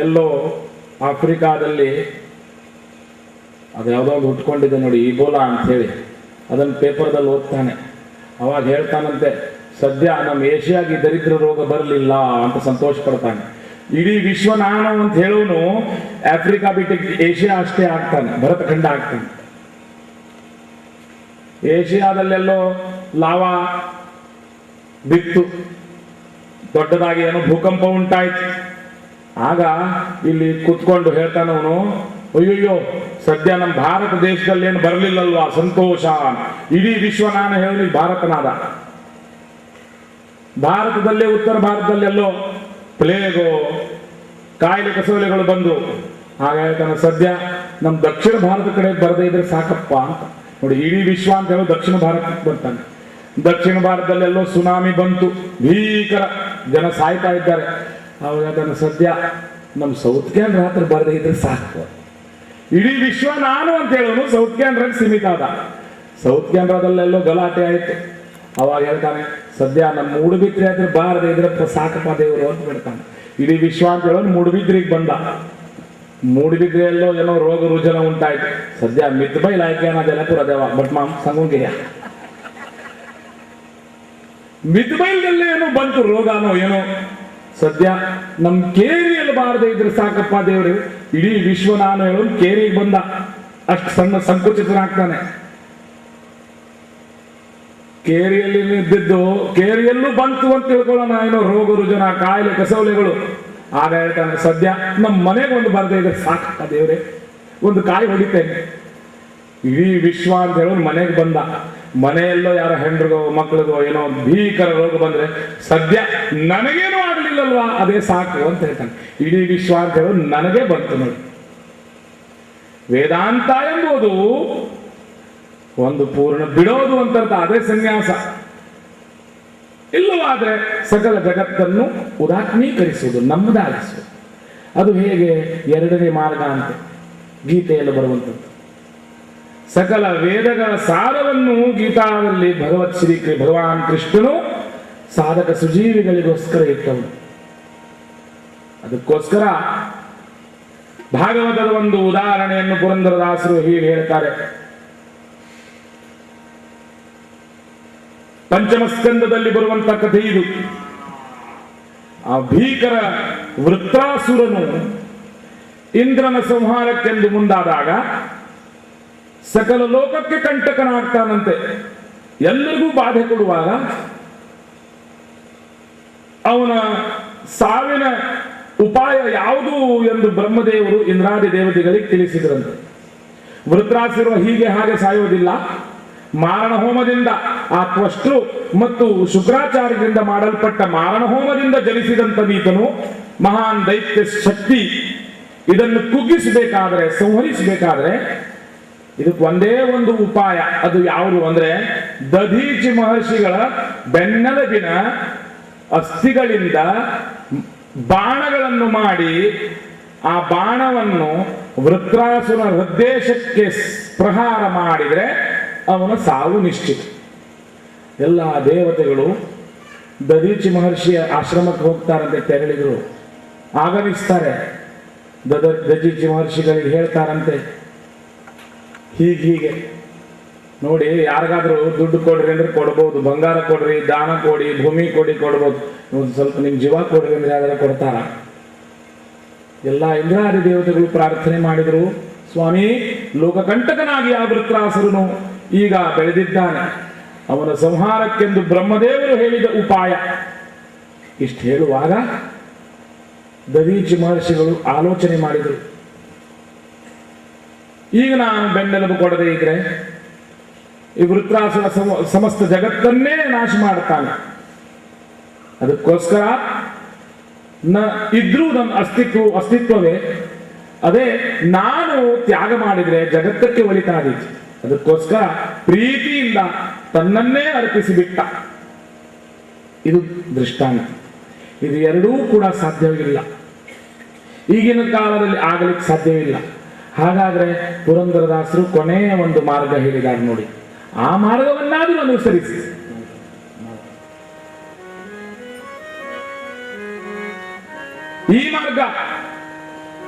ಎಲ್ಲೋ ಆಫ್ರಿಕಾದಲ್ಲಿ ಅದು ಯಾವುದೋ ಒಂದು ಹುಟ್ಕೊಂಡಿದೆ ನೋಡಿ, ಇಬೋಲಾ ಅಂಥೇಳಿ. ಅದನ್ನು ಪೇಪರ್ದಲ್ಲಿ ಓದ್ತಾನೆ. ಅವಾಗ ಹೇಳ್ತಾನಂತೆ, ಸದ್ಯ ನಮ್ಮ ಏಷ್ಯಾಗೆ ದರಿದ್ರ ರೋಗ ಬರಲಿಲ್ಲ ಅಂತ ಸಂತೋಷ ಪಡ್ತಾನೆ. ಇಡೀ ವಿಶ್ವ ನಾನು ಅಂತ ಹೇಳೋನು ಆಫ್ರಿಕಾ ಬಿಟ್ಟು ಏಷ್ಯಾ ಅಷ್ಟೇ ಆಗ್ತಾನೆ, ಭರತಖಂಡ ಆಗ್ತಾನೆ. ಏಷ್ಯಾದಲ್ಲೆಲ್ಲೋ ಲಾವಾ ಬಿತ್ತು, ದೊಡ್ಡದಾಗಿ ಏನೋ ಭೂಕಂಪ ಉಂಟಾಯ್ತು. ಆಗ ಇಲ್ಲಿ ಕೂತ್ಕೊಂಡು ಹೇಳ್ತಾನವನು, ಅಯ್ಯಯ್ಯೋ ಸದ್ಯ ನಮ್ಮ ಭಾರತ ದೇಶದಲ್ಲಿ ಏನು ಬರಲಿಲ್ಲಲ್ವಾ, ಸಂತೋಷ. ಇಡೀ ವಿಶ್ವ ನಾನು ಹೇಳಿ ಭಾರತನಾದ. ಭಾರತದಲ್ಲೇ ಉತ್ತರ ಭಾರತದಲ್ಲೆಲ್ಲೋ ಪ್ಲೇಗೋ ಕಾಯಿಲೆ ಕಸೋಲೆಗಳು ಬಂದು, ಆಗ ಹೇಳ್ತಾನೆ ಸದ್ಯ ನಮ್ಮ ದಕ್ಷಿಣ ಭಾರತ ಕಡೆ ಬರದೇ ಇದ್ರೆ ಸಾಕಪ್ಪ ಅಂತ. ನೋಡಿ, ಇಡೀ ವಿಶ್ವ ಅಂತ ಹೇಳೋ ದಕ್ಷಿಣ ಭಾರತಕ್ಕೆ ಬರ್ತಾನೆ. ದಕ್ಷಿಣ ಭಾರತದಲ್ಲೆಲ್ಲೋ ಸುನಾಮಿ ಬಂತು, ಭೀಕರ ಜನ ಸಾಯ್ತಾ ಇದ್ದಾರೆ. ಅವಾಗ ಹೇಳ್ತಾನೆ ಸದ್ಯ ನಮ್ಮ ಸೌತ್ ಕ್ಯಾನ್ರಾ ಹತ್ರ ಬರದೇ ಇದ್ರೆ ಸಾಕು. ಇಡೀ ವಿಶ್ವ ನಾನು ಅಂತ ಹೇಳೋನು ಸೌತ್ ಕ್ಯಾನ್ರಾಗೆ ಸೀಮಿತ ಆದ. ಸೌತ್ ಕ್ಯಾನ್ರಾದಲ್ಲೆಲ್ಲೋ ಗಲಾಟೆ ಆಯ್ತು. ಅವಾಗ ಹೇಳ್ತಾನೆ ಸದ್ಯ ನಮ್ಮ ಮೂಡುಬಿದ್ರೆ ಹತ್ರ ಬಾರದೆ ಇದ್ರೆ ಸಾಕಪ್ಪ ದೇವರು ಅಂತ ಬಿಡ್ತಾನೆ. ಇಡೀ ವಿಶ್ವ ಅಂತ ಹೇಳೋನು ಮೂಡುಬಿದ್ರಿಗೆ ಬಂದ. ಮೂಡುಬಿದ್ರೆಯಲ್ಲೋ ಏನೋ ರೋಗ ರುಜಿನ ಉಂಟಾಯ್ತು. ಸದ್ಯ ಮಿತ್ಬೈಲ್ ಆಯ್ಕೆ ಅನ್ನೋ ಜನಪುರ ದೇವ ಬಟ್ ಮಾಮ್ ಸಂಗುಂಗಿಯ ಮಿತ್ಬೈಲ್ನಲ್ಲೇ ಏನೋ ಬಂತು ರೋಗನೋ ಏನೋ. ಸದ್ಯ ನಮ್ ಕೇರಿಯಲ್ಲಿ ಬಾರದೆ ಇದ್ರೆ ಸಾಕಪ್ಪ ದೇವ್ರು. ಇಡೀ ವಿಶ್ವ ನಾನು ಹೇಳೋನು ಕೇರಿಗೆ ಬಂದ. ಅಷ್ಟು ಸಣ್ಣ ಸಂಕುಚಿತನಾಗ್ತಾನೆ. ಕೇರಿಯಲ್ಲಿ ಇದ್ದಿದ್ದು ಕೇರಿಯಲ್ಲೂ ಬಂತು ಅಂತ ತಿಳ್ಕೊಳ್ಳೋಣ, ಏನೋ ರೋಗ ರುಜಿನ ಕಾಯಿಲೆ ಕಸೌಲೆಗಳು. ಆಗ ಹೇಳ್ತಾನೆ ಸದ್ಯ ನಮ್ಮ ಮನೆಗೆ ಒಂದು ಬರದೇ ಇದ್ರೆ ಸಾಕಪ್ಪ ದೇವ್ರೆ, ಒಂದು ಕಾಯಿ ಹೊಡಿತೇನೆ. ಇಡೀ ವಿಶ್ವ ಅಂತ ಹೇಳೋದು ಮನೆಗೆ ಬಂದ. ಮನೆಯಲ್ಲೋ ಯಾರೋ ಹೆಂಡ್ರಿಗೋ ಮಕ್ಳಿಗೋ ಏನೋ ಭೀಕರ ರೋಗ ಬಂದ್ರೆ ಸದ್ಯ ನನಗೇನೂ ಆಗ್ಲಿಲ್ಲಲ್ವಾ, ಅದೇ ಸಾಕು ಅಂತ ಹೇಳ್ತಾನೆ. ಇಡೀ ವಿಶ್ವ ಅಂತ ಹೇಳೋದು ನನಗೆ ಬಂತು ನೋಡಿ. ವೇದಾಂತ ಎಂಬುದು ಒಂದು ಪೂರ್ಣ ಬಿಡೋದು ಅಂತ ಅದೇ ಸನ್ಯಾಸ. ಇಲ್ಲವಾದ್ರೆ ಸಕಲ ಜಗತ್ತನ್ನು ಉದಾತ್ಮೀಕರಿಸುವುದು, ನಮ್ಮದಾಗಿಸುವುದು. ಅದು ಹೇಗೆ? ಎರಡನೇ ಮಾರ್ಗ ಅಂತ ಗೀತೆಯಲ್ಲಿ ಬರುವಂಥದ್ದು. ಸಕಲ ವೇದಗಳ ಸಾರವನ್ನು ಗೀತಾದಲ್ಲಿ ಭಗವಾನ್ ಕೃಷ್ಣನು ಸಾಧಕ ಸುಜೀವಿಗಳಿಗೋಸ್ಕರ ಇಟ್ಟವನು. ಅದಕ್ಕೋಸ್ಕರ ಭಾಗವತದ ಒಂದು ಉದಾಹರಣೆಯನ್ನು ಪುರಂದರದಾಸರು ಹೀಗೆ ಹೇಳ್ತಾರೆ. ಪಂಚಮಸ್ಕಂದದಲ್ಲಿ ಬರುವಂತ ಕಥೆ ಇದು. ಆ ಭೀಕರ ವೃತ್ರಾಸುರನು ಇಂದ್ರನ ಸಂಹಾರಕ್ಕೆಂದು ಮುಂದಾದಾಗ ಸಕಲ ಲೋಕಕ್ಕೆ ಕಂಟಕನಾಗ್ತಾನಂತೆ. ಎಲ್ಲರಿಗೂ ಬಾಧೆ ಕೊಡುವಾಗ ಅವನ ಸಾವಿನ ಉಪಾಯ ಯಾವುದು ಎಂದು ಬ್ರಹ್ಮದೇವರು ಇಂದ್ರಾದಿ ದೇವತೆಗಳಿಗೆ ತಿಳಿಸಿದ್ರಂತೆ. ವೃತ್ರಾಸುರ ಹೀಗೆ ಹಾಗೆ ಸಾಯುವುದಿಲ್ಲ. ಮಾರಣ ಹೋಮದಿಂದ ಆ ತ್ವಷ್ಟೃ ಮತ್ತು ಶುಕ್ರಾಚಾರ್ಯರಿಂದ ಮಾಡಲ್ಪಟ್ಟ ಮಾರಣ ಹೋಮದಿಂದ ಜನಿಸಿದಂತ ನೀತನು ಮಹಾನ್ ದೈತ್ಯ ಶಕ್ತಿ. ಇದನ್ನು ಕುಗ್ಗಿಸಬೇಕಾದ್ರೆ, ಸಂಹರಿಸಬೇಕಾದ್ರೆ ಇದಕ್ಕೆ ಒಂದೇ ಒಂದು ಉಪಾಯ. ಅದು ಯಾವುದು ಅಂದ್ರೆ ದಧೀಚಿ ಮಹರ್ಷಿಗಳ ಬೆನ್ನೆಲುಬಿನ ಅಸ್ಥಿಗಳಿಂದ ಬಾಣಗಳನ್ನು ಮಾಡಿ ಆ ಬಾಣವನ್ನು ವೃತ್ರಾಸುರ ಹೃದ್ದೇಶಕ್ಕೆ ಪ್ರಹಾರ ಮಾಡಿದರೆ ಅವನ ಸಾವು ನಿಶ್ಚಿತ. ಎಲ್ಲ ದೇವತೆಗಳು ದಧೀಚಿ ಮಹರ್ಷಿಯ ಆಶ್ರಮಕ್ಕೆ ಹೋಗ್ತಾರಂತೆ. ತೆರಳಿದ್ರು, ಆಗಮಿಸ್ತಾರೆ. ದಧೀಚಿ ಮಹರ್ಷಿಗಳಿಗೆ ಹೇಳ್ತಾರಂತೆ, ಹೀಗೆ ನೋಡಿ, ಯಾರಿಗಾದ್ರೂ ದುಡ್ಡು ಕೊಡ್ರಿ ಅಂದ್ರೆ ಕೊಡ್ಬೋದು, ಬಂಗಾರ ಕೊಡ್ರಿ, ದಾನ ಕೊಡಿ, ಭೂಮಿ ಕೊಡ್ಬೋದು, ಸ್ವಲ್ಪ ನಿಮ್ ಜೀವ ಕೊಡ್ರಿ ಅಂದ್ರೆ ಯಾವ್ದಾರ ಕೊಡ್ತಾರ? ಎಲ್ಲ ಇಂದ್ರಾದಿ ದೇವತೆಗಳು ಪ್ರಾರ್ಥನೆ ಮಾಡಿದ್ರು, ಸ್ವಾಮಿ ಲೋಕಕಂಟಕನಾಗಿ ಆ ವೃತ್ರಾಸುರನು ಈಗ ಬೆಳೆದಿದ್ದಾನೆ, ಅವನ ಸಂಹಾರಕ್ಕೆಂದು ಬ್ರಹ್ಮದೇವರು ಹೇಳಿದ ಉಪಾಯ. ಇಷ್ಟು ಹೇಳುವಾಗ ದಧೀಚಿ ಮಹರ್ಷಿಗಳು ಆಲೋಚನೆ ಮಾಡಿದರು. ಈಗ ನಾನು ಬೆನ್ನೆಲುಬು ಕೊಡದೇ ಇದ್ರೆ ಈ ವೃತ್ರಾಸುರ ಸಮಸ್ತ ಜಗತ್ತನ್ನೇ ನಾಶ ಮಾಡ್ತಾನೆ. ಅದಕ್ಕೋಸ್ಕರ ಇದ್ರೂ ನನ್ನ ಅಸ್ತಿತ್ವವೇ ಅದೇ ನಾನು ತ್ಯಾಗ ಮಾಡಿದ್ರೆ ಜಗತ್ತಕ್ಕೆ ಒಳಿತಾದೀತು. ಅದಕ್ಕೋಸ್ಕರ ಪ್ರೀತಿಯಿಂದ ತನ್ನನ್ನೇ ಅರ್ಪಿಸಿಬಿಟ್ಟ. ಇದು ದೃಷ್ಟಾಂತ. ಇದು ಎರಡೂ ಕೂಡ ಸಾಧ್ಯವಿಲ್ಲ, ಈಗಿನ ಕಾಲದಲ್ಲಿ ಆಗಲಿಕ್ಕೆ ಸಾಧ್ಯವಿಲ್ಲ. ಹಾಗಾದ್ರೆ ಪುರಂದರದಾಸರು ಕೊನೆಯ ಒಂದು ಮಾರ್ಗ ಹೇಳಿದ್ದಾರೆ ನೋಡಿ, ಆ ಮಾರ್ಗವನ್ನಾದರೂ ಅನುಸರಿಸಿ. ಈ ಮಾರ್ಗ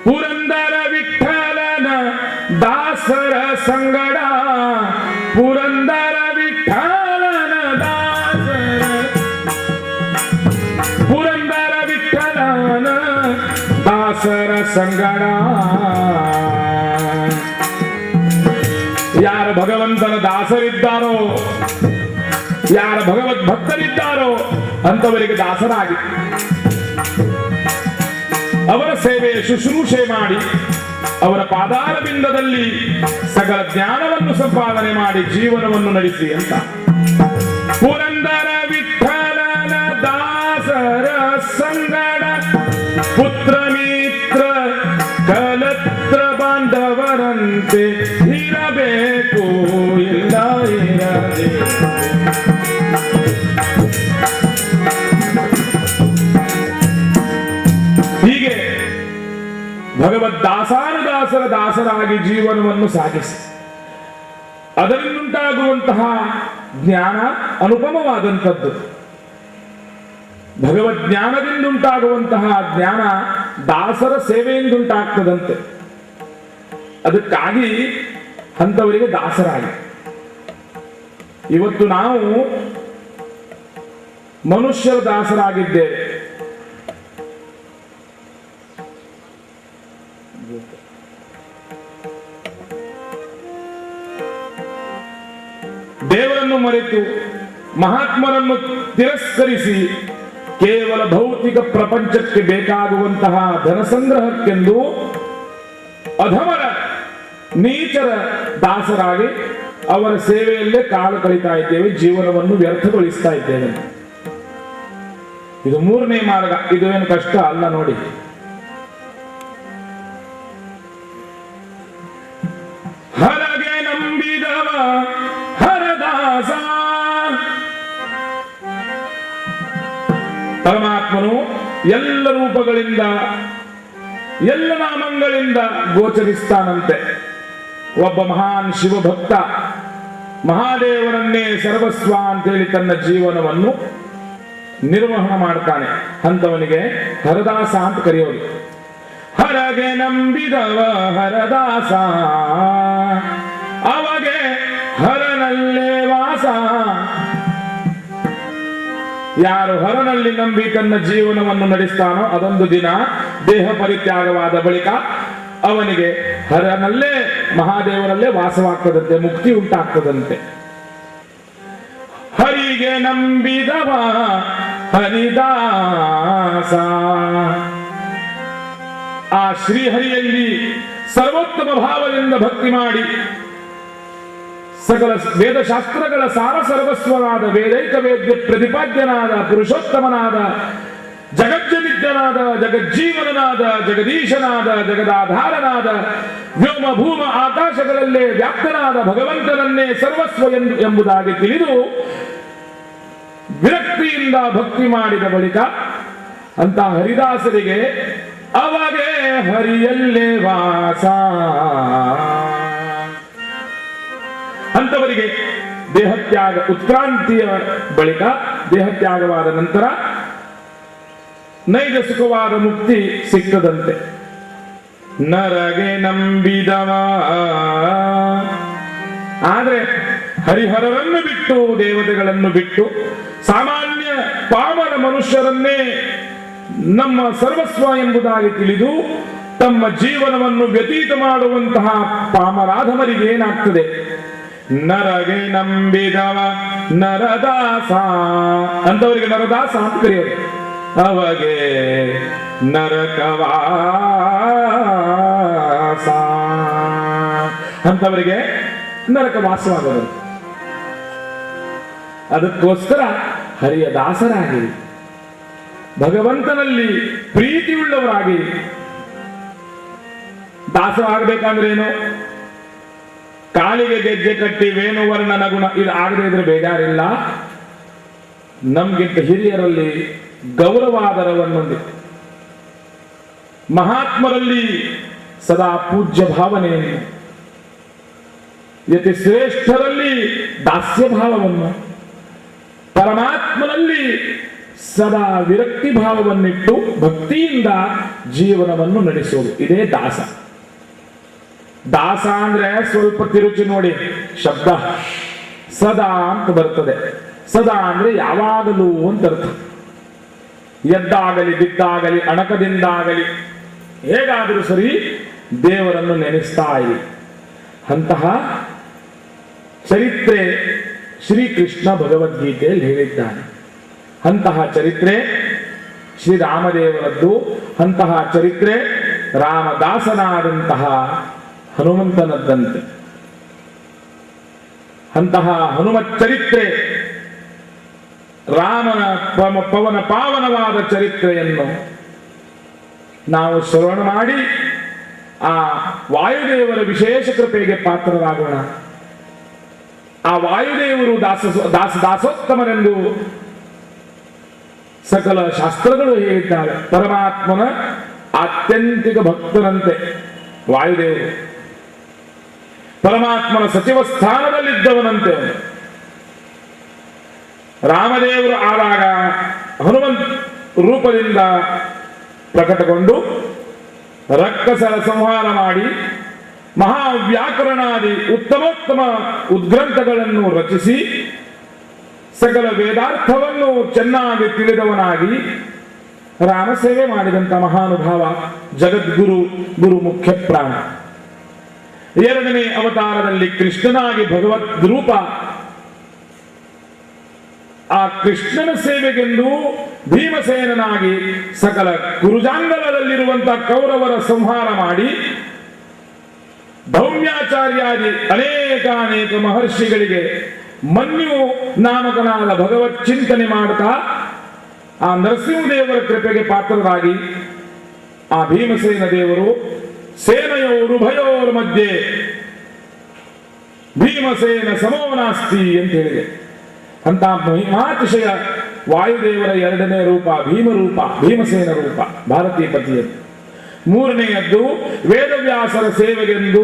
ಪುರಂದರ ವಿಠಲನ ದಾಸರ ಸಂಗಡ, ಪುರಂದರ ವಿಠಲನ ದಾಸರ, ಪುರಂದರ ವಿಠಲನ ದಾಸರ ಸಂಗಡ. ಯಾರು ಭಗವಂತನ ದಾಸರಿದ್ದಾರೋ, ಯಾರ ಭಗವದ್ ಭಕ್ತರಿದ್ದಾರೋ ಅಂತವರಿಗೆ ದಾಸರಾಗಿ ಅವರ ಸೇವೆ ಶುಶ್ರೂಷೆ ಮಾಡಿ ಅವರ ಪಾದಾರ ಬಿಂದದಲ್ಲಿ ಸಕಲ ಜ್ಞಾನವನ್ನು ಸಂಪಾದನೆ ಮಾಡಿ ಜೀವನವನ್ನು ನಡೆಸಿ ಅಂತ. ಪುರಂದರ ವಿಠಲನ ದಾಸರ ಸಂಗಡ, ಪುತ್ರ ಮಿತ್ರ ಕಲತ್ರ ಬಾಂಧವರಂತೆ ಇರಬೇಕು, ಇಲ್ಲ ಇರದೆ. ಹೀಗೆ ಭಗವದ್ ದಾಸಾನುದಾಸರ ದಾಸರಾಗಿ ಜೀವನವನ್ನು ಸಾಗಿಸಿ ಅದರಿಂದುಂಟಾಗುವಂತಹ ಜ್ಞಾನ ಅನುಪಮವಾದಂಥದ್ದು. ಭಗವದ್ ಜ್ಞಾನದಿಂದುಂಟಾಗುವಂತಹ ಜ್ಞಾನ ದಾಸರ ಸೇವೆಯಿಂದುಂಟಾಗ್ತದಂತೆ. ಅದಕ್ಕಾಗಿ ಅಂಥವರಿಗೆ ದಾಸರಾಗಿ. ಇವತ್ತು ನಾವು ಮನುಷ್ಯರ ದಾಸರಾಗಿದ್ದೇವೆ. ದೇವರನ್ನು ಮರೆತು ಮಹಾತ್ಮರನ್ನು ತಿರಸ್ಕರಿಸಿ ಕೇವಲ ಭೌತಿಕ ಪ್ರಪಂಚಕ್ಕೆ ಬೇಕಾಗುವಂತಹ ಧನ ಸಂಗ್ರಹಕ್ಕೆಂದು ಅಧಮರ ನೀಚರ ದಾಸರಾಗಿ ಅವರ ಸೇವೆಯಲ್ಲೇ ಕಾಲು ಕಳೀತಾ ಇದ್ದೇವೆ, ಜೀವನವನ್ನು ವ್ಯರ್ಥಗೊಳಿಸ್ತಾ ಇದ್ದೇವೆ. ಇದು ಮೂರನೇ ಮಾರ್ಗ. ಇದು ಏನು ಕಷ್ಟ ಅಲ್ಲ ನೋಡಿ. ಹರಗೆ ನಂಬಿದವ ಹರದಾಸ. ಪರಮಾತ್ಮನು ಎಲ್ಲ ರೂಪಗಳಿಂದ ಎಲ್ಲ ನಾಮಗಳಿಂದ ಗೋಚರಿಸ್ತಾನಂತೆ. ಒಬ್ಬ ಮಹಾನ್ ಶಿವಭಕ್ತ ಮಹಾದೇವರನ್ನೇ ಸರ್ವಸ್ವ ಅಂತೇಳಿ ತನ್ನ ಜೀವನವನ್ನು ನಿರ್ವಹಣೆ ಮಾಡ್ತಾನೆ. ಅಂತವನಿಗೆ ಹರದಾಸ ಅಂತ ಕರೆಯೋದು. ಹರಗೆ ನಂಬಿದವ ಹರದಾಸ, ಅವಗೆ ಹರನಲ್ಲೇ ವಾಸ. ಯಾರು ಹರನಲ್ಲಿ ನಂಬಿ ತನ್ನ ಜೀವನವನ್ನು ನಡೆಸ್ತಾನೋ ಅದೊಂದು ದಿನ ದೇಹ ಪರಿತ್ಯಾಗವಾದ ಬಳಿಕ ಅವನಿಗೆ ಹರನಲ್ಲೇ ಮಹಾದೇವರಲ್ಲೇ ವಾಸವಾಗ್ತದಂತೆ, ಮುಕ್ತಿ ಉಂಟಾಗ್ತದಂತೆ. ಹರಿಗೆ ನಂಬಿದವ ಹರಿದಾಸ. ಆ ಶ್ರೀಹರಿಯಲ್ಲಿ ಸರ್ವೋತ್ತಮ ಭಾವದಿಂದ ಭಕ್ತಿ ಮಾಡಿ ಸಕಲ ವೇದಶಾಸ್ತ್ರಗಳ ಸಾರ ಸರ್ವಸ್ವನಾದ ವೇದೈಕ ವೇದ್ಯ ಪ್ರತಿಪಾದ್ಯನಾದ ಪುರುಷೋತ್ತಮನಾದ ಜಗಜ್ಜನಿತ್ಯನಾದ ಜಗಜ್ಜೀವನನಾದ ಜಗದೀಶನಾದ ಜಗದಾಧಾರನಾದ ವ್ಯೋಮ ಭೂಮ ಆಕಾಶಗಳಲ್ಲೇ ವ್ಯಾಪ್ತನಾದ ಭಗವಂತನನ್ನೇ ಸರ್ವಸ್ವ ಎಂಬುದಾಗಿ ತಿಳಿದು ವಿರಕ್ತಿಯಿಂದ ಭಕ್ತಿ ಮಾಡಿದ ಬಳಿಕ ಅಂತ ಹರಿದಾಸರಿಗೆ ಅವಗೆ ಹರಿಯಲ್ಲೇ ವಾಸ. ಅಂತವರಿಗೆ ದೇಹತ್ಯಾಗ ಉತ್ಕ್ರಾಂತಿಯ ಬಳಿಕ ದೇಹತ್ಯಾಗವಾದ ನಂತರ ನೈಜ ಸುಖವಾದ ಮುಕ್ತಿ ಸಿಕ್ಕದಂತೆ. ನರಗೆ ನಂಬಿದವ. ಆದ್ರೆ ಹರಿಹರರನ್ನು ಬಿಟ್ಟು ದೇವತೆಗಳನ್ನು ಬಿಟ್ಟು ಸಾಮಾನ್ಯ ಪಾಮರ ಮನುಷ್ಯರನ್ನೇ ನಮ್ಮ ಸರ್ವಸ್ವ ಎಂಬುದಾಗಿ ತಿಳಿದು ತಮ್ಮ ಜೀವನವನ್ನು ವ್ಯತೀತ ಮಾಡುವಂತಹ ಪಾಮರಾಧಮರಿಗೆ ಏನಾಗ್ತದೆ? ನರಗೆ ನಂಬಿದವ ನರದಾಸ. ಅಂತವರಿಗೆ ನರದಾಸ ಅಂತ ಕರೆಯೋದು. ಅವಗೆ ನರಕವಾಸ. ಅಂತವರಿಗೆ ನರಕವಾಸವಾಗದು. ಅದಕ್ಕೋಸ್ಕರ ಹರಿಯ ದಾಸರಾಗಿ ಭಗವಂತನಲ್ಲಿ ಪ್ರೀತಿಯುಳ್ಳವರಾಗಿ. ದಾಸರಾಗಬೇಕಂದ್ರೇನು? ಕಾಲಿಗೆ ಗೆಜ್ಜೆ ಕಟ್ಟಿ ವೇಣುವರ್ಣನ ಗುಣ ಇದು ಆಗದೆ ಇದ್ರೆ ಬೇಜಾರಿಲ್ಲ. ನಮ್ಗಿಂತ ಹಿರಿಯರಲ್ಲಿ ಗೌರವಾದರವನ್ನೊಂದಿ, ಮಹಾತ್ಮರಲ್ಲಿ ಸದಾ ಪೂಜ್ಯ ಭಾವನೆಯನ್ನು, ಯತಿ ಶ್ರೇಷ್ಠರಲ್ಲಿ ದಾಸ್ಯ ಭಾವವನ್ನು, ಪರಮಾತ್ಮನಲ್ಲಿ ಸದಾ ವಿರಕ್ತಿ ಭಾವವನ್ನಿಟ್ಟು ಭಕ್ತಿಯಿಂದ ಜೀವನವನ್ನು ನಡೆಸುವುದು, ಇದೇ ದಾಸ. ದಾಸ ಅಂದ್ರೆ ಸ್ವಲ್ಪ ತಿರುಚಿ ನೋಡಿ ಶಬ್ದ, ಸದಾ ಅಂತ ಬರ್ತದೆ. ಸದಾ ಅಂದ್ರೆ ಯಾವಾಗಲೂ ಅಂತ ಅರ್ಥ. ಎದ್ದಾಗಲಿ ಬಿದ್ದಾಗಲಿ ಅಣಕದಿಂದಾಗಲಿ ಹೇಗಾದರೂ ಸರಿ ದೇವರನ್ನು ನೆನೆಸ್ತಾ ಇರಿ. ಅಂತಹ ಚರಿತ್ರೆ ಶ್ರೀಕೃಷ್ಣ ಭಗವದ್ಗೀತೆಯಲ್ಲಿ ಹೇಳಿದ್ದಾನೆ. ಅಂತಹ ಚರಿತ್ರೆ ಶ್ರೀರಾಮದೇವರದ್ದು, ಅಂತಹ ಚರಿತ್ರೆ ರಾಮದಾಸನಾದಂತಹ ಹನುಮಂತನದ್ದಂತೆ. ಅಂತಹ ಹನುಮತ್ ಚರಿತ್ರೆ, ರಾಮನ ಪವನ ಪಾವನವಾದ ಚರಿತ್ರೆಯನ್ನು ನಾವು ಶ್ರವಣ ಮಾಡಿ ಆ ವಾಯುದೇವರ ವಿಶೇಷ ಕೃಪೆಗೆ ಪಾತ್ರರಾಗೋಣ. ಆ ವಾಯುದೇವರು ದಾಸೋತ್ತಮರೆಂದು ಸಕಲ ಶಾಸ್ತ್ರಗಳು ಹೇಳಿದ್ದಾರೆ. ಪರಮಾತ್ಮನ ಆತ್ಯಂತಿಕ ಭಕ್ತರಂತೆ ವಾಯುದೇವರು, ಪರಮಾತ್ಮನ ಸಚಿವ ಸ್ಥಾನದಲ್ಲಿದ್ದವನಂತೆ. ರಾಮದೇವರು ಆದಾಗ ಹನುಮಂತ ರೂಪದಿಂದ ಪ್ರಕಟಗೊಂಡು ರಕ್ಕಸರ ಸಂಹಾರ ಮಾಡಿ ಮಹಾವ್ಯಾಕರಣಾದಿ ಉತ್ತಮೋತ್ತಮ ಉದ್ಗ್ರಂಥಗಳನ್ನು ರಚಿಸಿ ಸಕಲ ವೇದಾರ್ಥವನ್ನು ಚೆನ್ನಾಗಿ ತಿಳಿದವನಾಗಿ ರಾಮ ಸೇವೆ ಮಾಡಿದಂಥ ಮಹಾನುಭಾವ ಜಗದ್ಗುರು, ಗುರು ಮುಖ್ಯ ಪ್ರಾಣ. ಎರಡನೇ ಅವತಾರದಲ್ಲಿ ಕೃಷ್ಣನಾಗಿ ಭಗವದ್ ರೂಪ, ಆ ಕೃಷ್ಣನ ಸೇವೆಗೆಂದು ಭೀಮಸೇನನಾಗಿ ಸಕಲ ಕುರುಜಾಂಗಲದಲ್ಲಿರುವಂತಹ ಕೌರವರ ಸಂಹಾರ ಮಾಡಿ ಧೌಮ್ಯಾಚಾರ್ಯಾದಿ ಅನೇಕ ಮಹರ್ಷಿಗಳಿಗೆ ಮನ್ಯು ನಾಮಕನಾದ ಭಗವತ್ ಚಿಂತನೆ ಮಾಡುತ್ತಾ ಆ ನರಸಿಂಹದೇವರ ಕೃಪೆಗೆ ಪಾತ್ರರಾಗಿ ಆ ಭೀಮಸೇನ ದೇವರು ಸೇನೆಯೋರುಭಯೋರ್ ಮಧ್ಯೆ ಭೀಮಸೇನ ಸಮೋನಾಸ್ತಿ ಅಂತ ಹೇಳಿದೆ. ಅಂತ ಮಹಿಮಾತಿಶಯ ವಾಯುದೇವರ ಎರಡನೇ ರೂಪ ಭೀಮರೂಪ, ಭೀಮಸೇನ ರೂಪ, ಭಾರತೀಯ ಪತಿಯದ್ದು. ಮೂರನೆಯದ್ದು ವೇದವ್ಯಾಸರ ಸೇವೆಗೆಂದು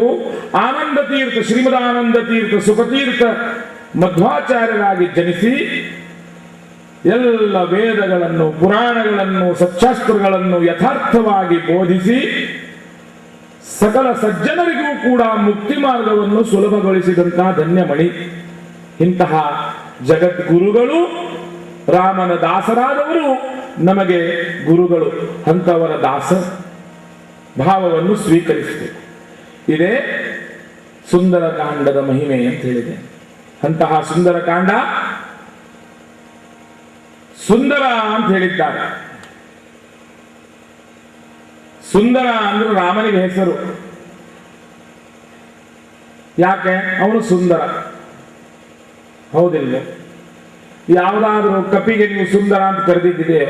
ಆನಂದ ತೀರ್ಥ, ಶ್ರೀಮದಾನಂದ ತೀರ್ಥ, ಸುಖತೀರ್ಥ ಮಧ್ವಾಚಾರ್ಯರಾಗಿ ಜನಿಸಿ ಎಲ್ಲ ವೇದಗಳನ್ನು, ಪುರಾಣಗಳನ್ನು, ಸಚ್ಚಾಸ್ತ್ರಗಳನ್ನು ಯಥಾರ್ಥವಾಗಿ ಬೋಧಿಸಿ ಸಕಲ ಸಜ್ಜನರಿಗೂ ಕೂಡ ಮುಕ್ತಿ ಮಾರ್ಗವನ್ನು ಸುಲಭಗೊಳಿಸಿದಂತಹ ಧನ್ಯಮಣಿ. ಇಂತಹ ಜಗದ್ಗುರುಗಳು, ರಾಮನ ದಾಸರಾದವರು ನಮಗೆ ಗುರುಗಳು. ಅಂತವರ ದಾಸ ಭಾವವನ್ನು ಸ್ವೀಕರಿಸಬೇಕು. ಇದೇ ಸುಂದರಕಾಂಡದ ಮಹಿಮೆ ಅಂತ ಹೇಳಿದೆ. ಅಂತಹ ಸುಂದರಕಾಂಡ ಸುಂದರ ಅಂತ ಹೇಳಿದ್ದಾರೆ. ಸುಂದರ ಅಂದ್ರೆ ರಾಮನಿಗೆ ಹೆಸರು. ಯಾಕೆ? ಅವನು ಸುಂದರ. ಹೌದಿಲ್ಲ? ಯಾವುದಾದ್ರೂ ಕಪಿಗೆ ನೀವು ಸುಂದರ ಅಂತ ಕರೆದಿದ್ದಿದೆ?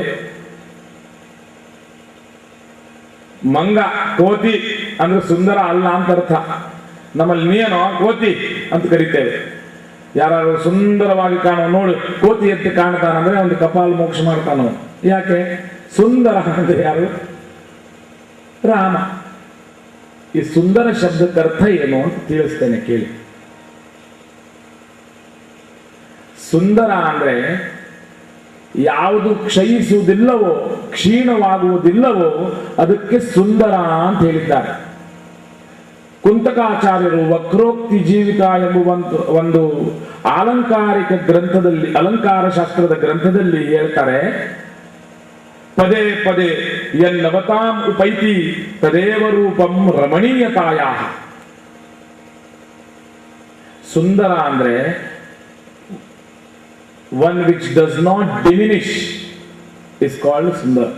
ಮಂಗ, ಕೋತಿ ಅಂದ್ರೆ ಸುಂದರ ಅಲ್ಲ ಅಂತ ಅರ್ಥ. ನಮ್ಮಲ್ಲಿ ನೀನು ಕೋತಿ ಅಂತ ಕರಿತೇವೆ. ಯಾರು ಸುಂದರವಾಗಿ ಕಾಣೋ ನೋಡು, ಕೋತಿ ಎತ್ತಿ ಕಾಣ್ತಾನಂದ್ರೆ ಒಂದು ಕಪಾಲ್ ಮೋಕ್ಷ ಮಾಡ್ತಾನೋ. ಯಾಕೆ? ಸುಂದರ ಅಂದ್ರೆ ಯಾರು? ರಾಮ. ಈ ಸುಂದರ ಶಬ್ದಕ್ಕೆ ಅರ್ಥ ಏನು ಅಂತ ತಿಳಿಸ್ತೇನೆ ಕೇಳಿ. ಸುಂದರ ಅಂದ್ರೆ ಯಾವುದು ಕ್ಷಯಿಸುವುದಿಲ್ಲವೋ, ಕ್ಷೀಣವಾಗುವುದಿಲ್ಲವೋ ಅದಕ್ಕೆ ಸುಂದರ ಅಂತ ಹೇಳಿದ್ದಾರೆ. ಕುಂತಕಾಚಾರ್ಯರು ವಕ್ರೋಕ್ತಿ ಜೀವಿತ ಎಂಬುವ ಒಂದು ಆಲಂಕಾರಿಕ ಗ್ರಂಥದಲ್ಲಿ, ಅಲಂಕಾರ ಶಾಸ್ತ್ರದ ಗ್ರಂಥದಲ್ಲಿ ಹೇಳ್ತಾರೆ, ಪದೇ ಪದೇ ಯನ್ನವತಾಂ ಉಪೈತಿ ತದೇವ ರೂಪಂ ರಮಣೀಯತಾಯ. ಸುಂದರ ಅಂದ್ರೆ one which does not diminish is called sundar.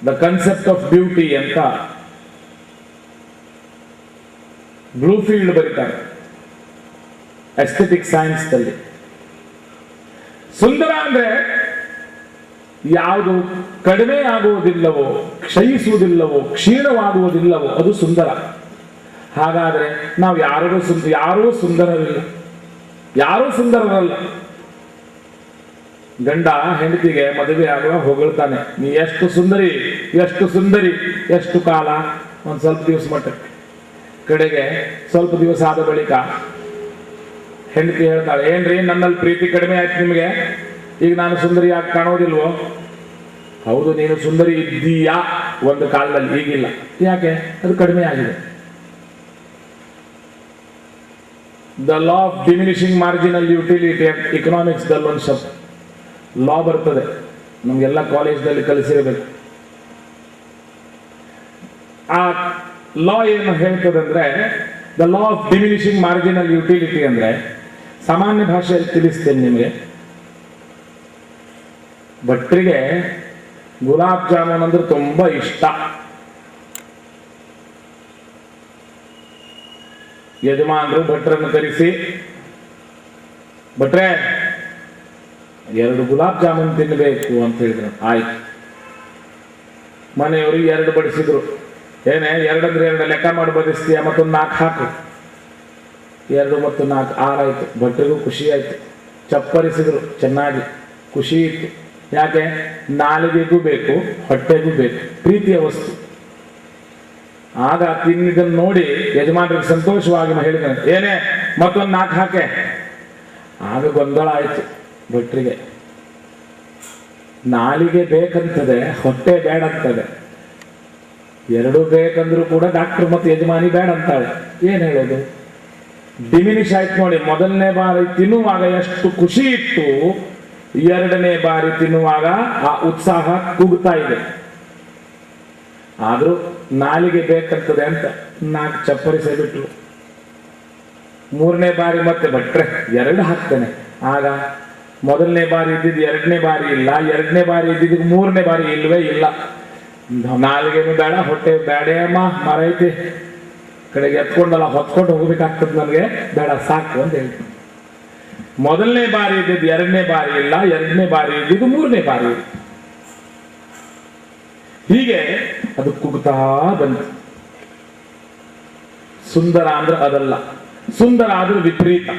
The concept of beauty ಅಂತ ಬ್ಲೂಫೀಲ್ಡ್ ಬರೀತಾರೆ ಎಸ್ಥೆಟಿಕ್ ಸೈನ್ಸ್ ದಲ್ಲಿ. ಸುಂದರ ಅಂದ್ರೆ ಯಾವುದು ಕಡಿಮೆ ಆಗುವುದಿಲ್ಲವೋ, ಕ್ಷಯಿಸುವುದಿಲ್ಲವೋ, ಕ್ಷೀಣವಾಗುವುದಿಲ್ಲವೋ ಅದು ಸುಂದರ. ಹಾಗಾದ್ರೆ ನಾವು ಯಾರೂ ಸುಂದರವಿಲ್ಲ, ಯಾರೂ ಸುಂದರರಲ್ಲ. ಗಂಡ ಹೆಂಡತಿಗೆ ಮದುವೆ ಆಗುವ ಹೊಗಳ್ತಾನೆ, ನೀ ಎಷ್ಟು ಸುಂದರಿ, ಎಷ್ಟು ಸುಂದರಿ. ಎಷ್ಟು ಕಾಲ? ಒಂದು ಸ್ವಲ್ಪ ದಿವಸ ಮಟ್ಟಕ್ಕೆ. ಕಡೆಗೆ ಸ್ವಲ್ಪ ದಿವಸ ಆದ ಬಳಿಕ ಹೆಂಡತಿ ಹೇಳ್ತಾಳೆ, ಏನ್ರಿ ನನ್ನಲ್ಲಿ ಪ್ರೀತಿ ಕಡಿಮೆ ಆಯ್ತು ನಿಮಗೆ, ಈಗ ನಾನು ಸುಂದರಿ ಯಾಕೆ ಕಾಣೋದಿಲ್ವೋ? ಹೌದು, ನೀನು ಸುಂದರಿ ಇದ್ದೀಯಾ ಒಂದು ಕಾಲದಲ್ಲಿ, ಈಗಿಲ್ಲ. ಯಾಕೆ? ಅದು ಕಡಿಮೆ ಆಗಿದೆ. The law of diminishing marginal utility ಅಂತ ಇಕನಾಮಿಕ್ಸ್ದಲ್ಲಿ ಒಂದು ಶಬ್ದ ಲಾ ಬರ್ತದೆ, ನಮಗೆಲ್ಲ ಕಾಲೇಜ್ದಲ್ಲಿ ಕಲಿಸಿರಬೇಕು. ಆ ಲಾ ಏನು ಹೇಳ್ತದೆ ಅಂದ್ರೆ, the law of diminishing marginal utility ಅಂದ್ರೆ, ಸಾಮಾನ್ಯ ಭಾಷೆಯಲ್ಲಿ ತಿಳಿಸ್ತೇನೆ ನಿಮಗೆ. ಭಟ್ರಿಗೆ ಗುಲಾಬ್ ಜಾಮೂನ್ ಅಂದ್ರೆ ತುಂಬಾ ಇಷ್ಟ. ಯಜಮಾನರು ಭಟ್ರನ್ನು ಕರೆಸಿ, ಭಟ್ರೆ 2 ಗುಲಾಬ್ ಜಾಮೂನ್ ತಿನ್ನಬೇಕು ಅಂತ ಹೇಳಿದ್ರು. ಆಯ್ತು. ಮನೆಯವರು 2 ಬಡಿಸಿದ್ರು. ಏನೇ 2 ಅಂದ್ರೆ 2 ಲೆಕ್ಕ ಮಾಡಿ ಬದಿಸ್ತೀಯ, ಮತ್ತೊಂದು 4 ಹಾಕು. 2 ಮತ್ತು 4 6 ಆಯ್ತು. ಭಟ್ರಿಗೂ ಖುಷಿ ಆಯ್ತು. ಚಪ್ಪರಿಸಿದ್ರು ಚೆನ್ನಾಗಿ, ಖುಷಿ ಇತ್ತು. ಯಾಕೆ? ನಾಲಿಗೆಗೂ ಬೇಕು, ಹೊಟ್ಟೆಗೂ ಬೇಕು, ಪ್ರೀತಿಯ ವಸ್ತು. ಆಗ ತಿನ್ನಿದನ್ನು ನೋಡಿ ಯಜಮಾನರಿಗೆ ಸಂತೋಷವಾಗಿ ಹೇಳಿದ, ಏನೇ ಮತ್ತೊಂದು 4 ಹಾಕೆ. ಆಗ ಗೊಂದಲ ಆಯ್ತು ಭಟ್ರಿಗೆ. ನಾಲಿಗೆ ಬೇಕಂತದೆ, ಹೊಟ್ಟೆ ಬೇಡ ಅಂತದೆ. 2 ಬೇಕಂದ್ರೂ ಕೂಡ ಡಾಕ್ಟರ್ ಮತ್ತು ಯಜಮಾನಿ ಬೇಡ ಅಂತಾಳೆ. ಏನ್ ಹೇಳೋದು? ಡಿಮಿನಿಷ್ ಆಯ್ತು ನೋಡಿ. ಮೊದಲನೇ ಬಾರಿ ತಿನ್ನುವಾಗ ಎಷ್ಟು ಖುಷಿ ಇತ್ತು, 2ನೇ ಬಾರಿ ತಿನ್ನುವಾಗ ಆ ಉತ್ಸಾಹ ಕುಗ್ತಾ ಇದೆ. ಆದ್ರೂ ನಾಲಿಗೆ ಬೇಕಂತದೆ ಅಂತ 4 ಚಪ್ಪರಿಸಿಬಿಟ್ರು. 3ನೇ ಬಾರಿ ಮತ್ತೆ ಭಟ್ರೆ 2 ಹಾಕ್ತೇನೆ. ಆಗ ಮೊದಲನೇ ಬಾರಿ ಇದ್ದಿದ್ದು 2ನೇ ಬಾರಿ ಇಲ್ಲ, 2ನೇ ಬಾರಿ ಇದ್ದಿದ್ದು 3ನೇ ಬಾರಿ ಇಲ್ವೇ ಇಲ್ಲ. ನಾಲಿಗೆನೂ ಬೇಡ, ಹೊಟ್ಟೆ ಬೇಡ ಅಮ್ಮ, ಮರೈತಿ ಕಡೆಗೆ ಎತ್ಕೊಂಡಲ್ಲ ಹೊತ್ಕೊಂಡು ಹೋಗ್ಬೇಕಾಗ್ತದೆ ನನಗೆ, ಬೇಡ ಸಾಕು ಅಂತ ಹೇಳ್ತೀನಿ. ಮೊದಲನೇ ಬಾರಿ ಇದ್ದಿದ್ದು 2ನೇ ಬಾರಿ ಇಲ್ಲ, 2ನೇ ಬಾರಿ ಇದ್ದಿದ್ದು 3ನೇ ಬಾರಿ. ಹೀಗೆ ಅದು ಕುಗ್ತಾ ಬಂತು. ಸುಂದರ ಅಂದ್ರೆ ಅದಲ್ಲ, ಸುಂದರ ಆದ್ರೂ ವಿಪರೀತ.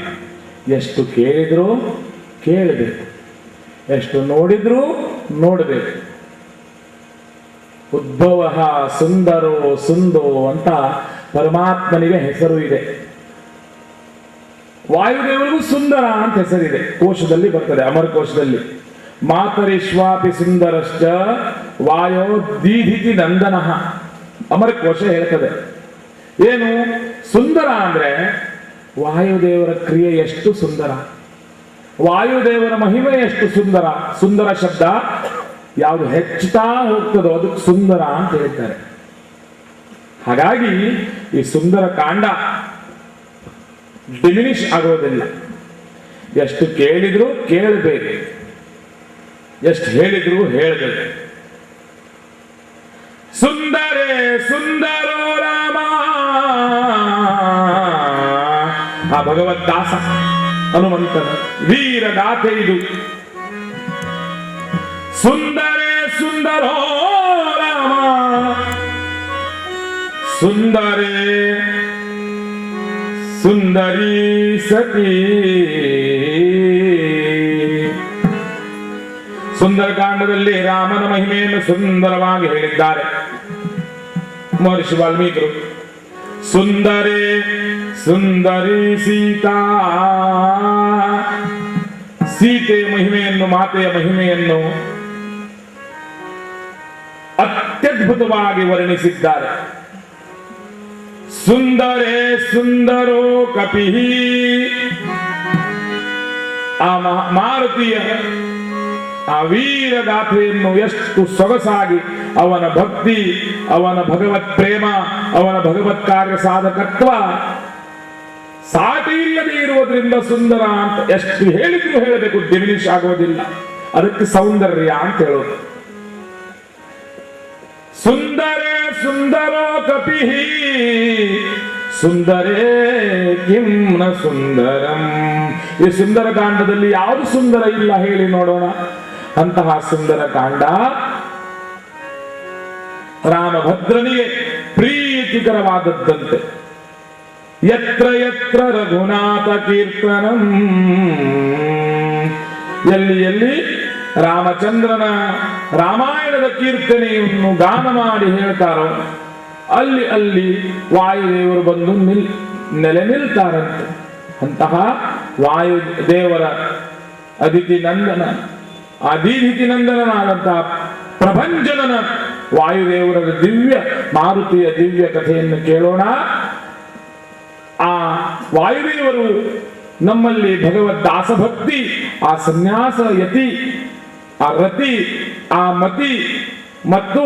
ಎಷ್ಟು ಕೇಳಿದ್ರು ಕೇಳಬೇಕು, ಎಷ್ಟು ನೋಡಿದ್ರು ನೋಡಬೇಕು. ಉದ್ಭವ ಸುಂದರೋ ಸುಂದೋ ಅಂತ ಪರಮಾತ್ಮನಿಗೆ ಹೆಸರು ಇದೆ. ವಾಯುದೇವರಿಗೂ ಸುಂದರ ಅಂತ ಹೆಸರಿದೆ, ಕೋಶದಲ್ಲಿ ಬರ್ತದೆ, ಅಮರಕೋಶದಲ್ಲಿ. ಮಾತರಿಶ್ವಾಪಿ ಸುಂದರಶ್ಚ ವಾಯೋ ದೀಧಿತಿ ನಂದನಃ, ಅಮರಕೋಶ ಹೇಳ್ತದೆ. ಏನು ಸುಂದರ ಅಂದ್ರೆ ವಾಯುದೇವರ ಕ್ರಿಯೆ ಎಷ್ಟು ಸುಂದರ, ವಾಯುದೇವರ ಮಹಿಮೆ ಎಷ್ಟು ಸುಂದರ. ಸುಂದರ ಶಬ್ದ ಯಾವುದು ಹೆಚ್ಚುತ್ತಾ ಹೋಗ್ತದೋ ಅದಕ್ಕೆ ಸುಂದರ ಅಂತ ಹೇಳ್ತಾರೆ. ಹಾಗಾಗಿ ಈ ಸುಂದರ ಕಾಂಡ ಡಿಮಿನಿಷ್ ಆಗೋದಿಲ್ಲ. ಎಷ್ಟು ಕೇಳಿದ್ರು ಕೇಳಬೇಕು, ಎಷ್ಟು ಹೇಳಿದ್ರು ಹೇಳಬೇಕು. ಸುಂದರೇ ಸುಂದರೋ ರಾಮ, ಆ ಭಗವದ್ದಾಸ ಹನುಮಂತನ ವೀರ ಗಾಥೆ ಇದು. ಸುಂದರೇ ಸುಂದರೋ ರಾಮ, ಸುಂದರೇ ಸುಂದರಿ ಸತಿ. ಸುಂದರಕಾಂಡದಲ್ಲಿ ರಾಮನ ಮಹಿಮೆಯನ್ನು ಸುಂದರವಾಗಿ ಹೇಳಿದ್ದಾರೆ ಮಹರ್ಷಿ ವಾಲ್ಮೀಕಿರು. ಸುಂದರೇ ಸುಂದರಿ ಸೀತಾ, ಸೀತೆಯ ಮಹಿಮೆಯನ್ನು, ಮಾತೆಯ ಮಹಿಮೆಯನ್ನು ಅತ್ಯದ್ಭುತವಾಗಿ ವರ್ಣಿಸಿದ್ದಾರೆ. ಸುಂದರೇ ಸುಂದರೋ ಕಪಿ, ಆ ಮಾರುತಿಯ ಆ ವೀರ ಗಾಥೆಯನ್ನು ಎಷ್ಟು ಸೊಗಸಾಗಿ, ಅವನ ಭಕ್ತಿ, ಅವನ ಭಗವತ್ ಪ್ರೇಮ, ಅವನ ಭಗವತ್ ಕಾರ್ಯ ಸಾಧಕತ್ವ ಸಾಟಿ ಇಲ್ಲದೆ ಇರುವುದರಿಂದ ಸುಂದರ ಅಂತ ಎಷ್ಟು ಹೇಳಿದ್ರು ಹೇಳಬೇಕು, ಡಿಮಿನಿಷ್ ಆಗೋದಿಲ್ಲ. ಅದಕ್ಕೆ ಸೌಂದರ್ಯ ಅಂತ ಹೇಳೋದು. ಸುಂದರೇ ಸುಂದರೋ ಕಪಿ ಸುಂದರೇ ಕಿಂ ನ ಸುಂದರಂ. ಈ ಸುಂದರ ಕಾಂಡದಲ್ಲಿ ಯಾವುದು ಸುಂದರ ಇಲ್ಲ ಹೇಳಿ ನೋಡೋಣ. ಅಂತಹ ಸುಂದರ ಕಾಂಡ ರಾಮಭದ್ರನಿಗೆ ಪ್ರೀತಿಕರವಾದದ್ದಂತೆ. ಯತ್ರ ಯತ್ರ ರಘುನಾಥ ಕೀರ್ತನಂ, ಎಲ್ಲಿ ಎಲ್ಲಿ ರಾಮಚಂದ್ರನ ರಾಮಾಯಣದ ಕೀರ್ತನೆಯನ್ನು ಗಾನ ಮಾಡಿ ಹೇಳ್ತಾರೋ ಅಲ್ಲಿ ಅಲ್ಲಿ ವಾಯುದೇವರು ಬಂದು ನೆಲೆ ನಿಲ್ತಾರಂತೆ. ಅಂತಹ ವಾಯುದೇವರ ಅದಿತಿ ನಂದನನಾದಂತಹ ಪ್ರಭಂಜನನ ವಾಯುದೇವರ ದಿವ್ಯ ಮಾರುತಿಯ ದಿವ್ಯ ಕಥೆಯನ್ನು ಕೇಳೋಣ. ಆ ವಾಯುದೇವರು ನಮ್ಮಲ್ಲಿ ಭಗವದ್ ದಾಸಭಕ್ತಿ, ಆ ಸನ್ಯಾಸ ಯತಿ, ಆ ರತಿ, ಆ ಮತಿ ಮತ್ತು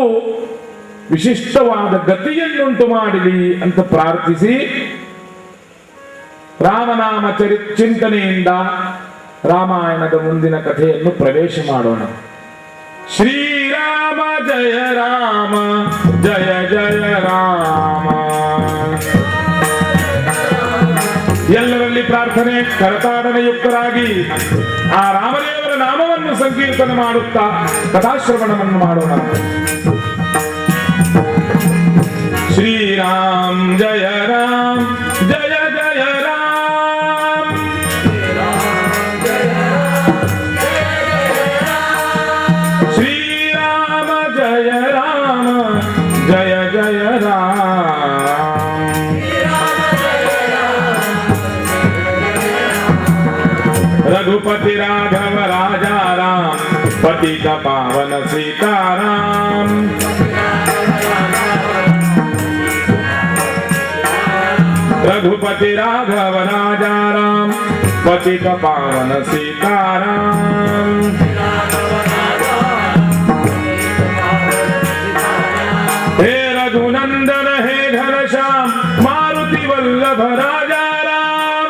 ವಿಶಿಷ್ಟವಾದ ಗತಿಯನ್ನುಂಟು ಮಾಡಲಿ ಅಂತ ಪ್ರಾರ್ಥಿಸಿ ರಾಮನಾಮ ಚಿಂತನೆಯಿಂದ ರಾಮಾಯಣದ ಮುಂದಿನ ಕಥೆಯನ್ನು ಪ್ರವೇಶ ಮಾಡೋಣ. ಶ್ರೀರಾಮ ಜಯ ರಾಮ ಜಯ ಜಯ ರಾಮ. ಎಲ್ಲರಲ್ಲಿ ಪ್ರಾರ್ಥನೆ, ಕರತಾಡನಯುಕ್ತರಾಗಿ ಆ ರಾಮದೇವರ ನಾಮವನ್ನು ಸಂಕೀರ್ತನ ಮಾಡುತ್ತಾ ಕಥಾಶ್ರವಣವನ್ನು ಮಾಡೋಣ. ಶ್ರೀರಾಮ್ ಜಯ ರಾಮ್ ಜಯ ಜಯ ರಾಮ್. ಶ್ರೀರಾಮ ಜಯ ರಾಮ ಜಯ ಜಯ ರಾಮ್. रघुपति राघव राजा राम पतित पावन सीताराम. रघुपति राघव राजा राम पतित पावन सीताराम. हे रघुनंदन हे घनश्याम मारुति वल्लभ राजा राम.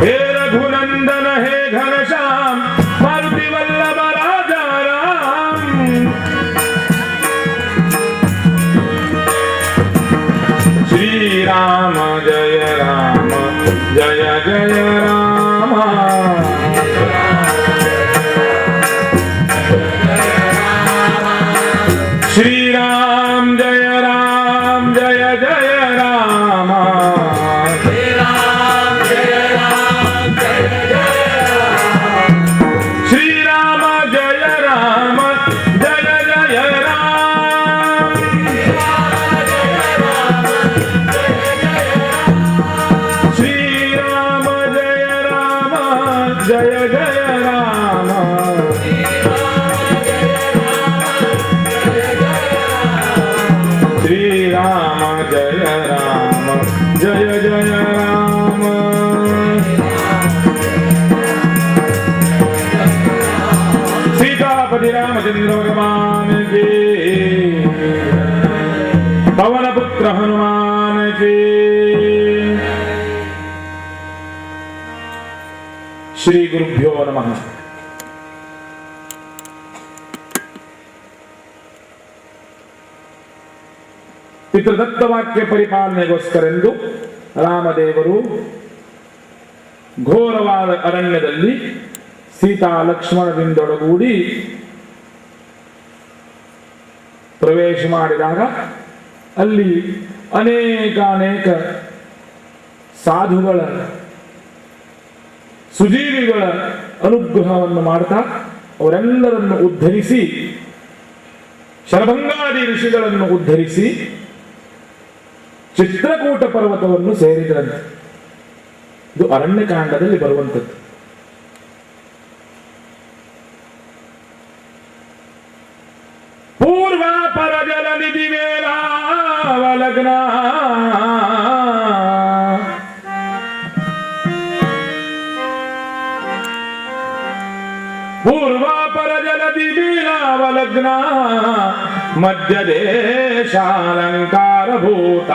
हे रघुनंदन हे घनश्याम मारुति वल्लभ राजा राम. श्री राम जय राम जय जय राम. श्री राम जय राम जय जय राम. जय जय राम. श्री राम जय राम जय जय राम. सीतापति रामचंद्र भगवान की, पवन पुत्र हनुमान की. ಶ್ರೀ ಗುರುಭ್ಯೋ ನಮಃ. ಪಿತೃದತ್ತ ವಾಕ್ಯ ಪರಿಪಾಲನೆಗೋಸ್ಕರೆಂದು ರಾಮದೇವರು ಘೋರವಾದ ಅರಣ್ಯದಲ್ಲಿ ಸೀತಾ ಲಕ್ಷ್ಮಣರಿಂದೊಡಗೂಡಿ ಪ್ರವೇಶ ಮಾಡಿದಾಗ ಅಲ್ಲಿ ಅನೇಕ ಸಾಧುಗಳ ಸುಜೀವಿಗಳ ಅನುಗ್ರಹವನ್ನು ಮಾಡ್ತಾ ಅವರೆಲ್ಲರನ್ನು ಉದ್ಧರಿಸಿ, ಶರಭಂಗಾದಿ ಋಷಿಗಳನ್ನು ಉದ್ಧರಿಸಿ ಚಿತ್ರಕೂಟ ಪರ್ವತವನ್ನು ಸೇರಿದರಂತೆ. ಇದು ಅರಣ್ಯಕಾಂಡದಲ್ಲಿ ಬರುವಂಥದ್ದು. ಪೂರ್ವ ಪರಜಲ ನಿಧಿ ವೇಲಾವಲಗ್ನ ಪೂರ್ವಾಪರ ಜಲದಿ ಬೀಲಾವಲಗ್ನ ಮಧ್ಯ ದೇಶಾಲಂಕಾರ ಭೂತ.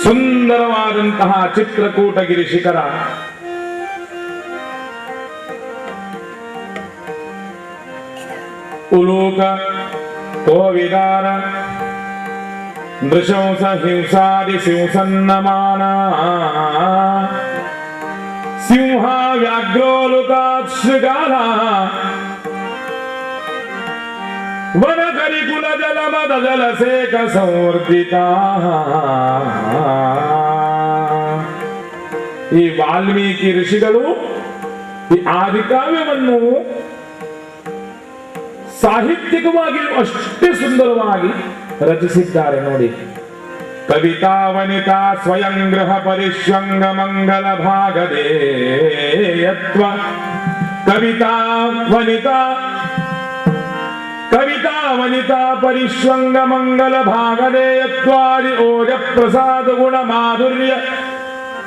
ಸುಂದರವಾದಂತಹ ಚಿತ್ರಕೂಟಗಿರಿ ಶಿಖರ, ಉಲೂಕ ಕೋವಿದಾರ ನೃಶಂಸ ಹಿಂಸಾದಿ ಸಿಂಸನ್ನಮಾನ ಸಿಂಹ ವ್ಯಾಘ್ರೋಲುಕಾತ್ ಶೃಗಾಲ ವನಕರಿಕುಲ ಜಲ ಮದ ಜಲಸೇಕ ಸಂವರ್ಧಿತ. ಈ ವಾಲ್ಮೀಕಿ ಋಷಿಗಳು ಈ ಆದಿಕಾವ್ಯವನ್ನು ಸಾಹಿತ್ಯಿಕವಾಗಿ ಅಷ್ಟೇ ಸುಂದರವಾಗಿ ರಚಿಸಿದ್ದಾರೆ ನೋಡಿ. ಕವಿತಾ ವನಿತಾ ಸ್ವಯಂ ಗೃಹ ಪರಿಶ್ವಂಗ ಮಂಗಲ ಭಾಗದೇಯತ್ವ ಕವಿತಾ ವನಿತಾ ಪರಿಶ್ವಂಗ ಮಂಗಲ ಭಾಗದೇಯತ್ವಾದಿ ಓಜ ಪ್ರಸಾದ ಗುಣ ಮಾಧುರ್ಯ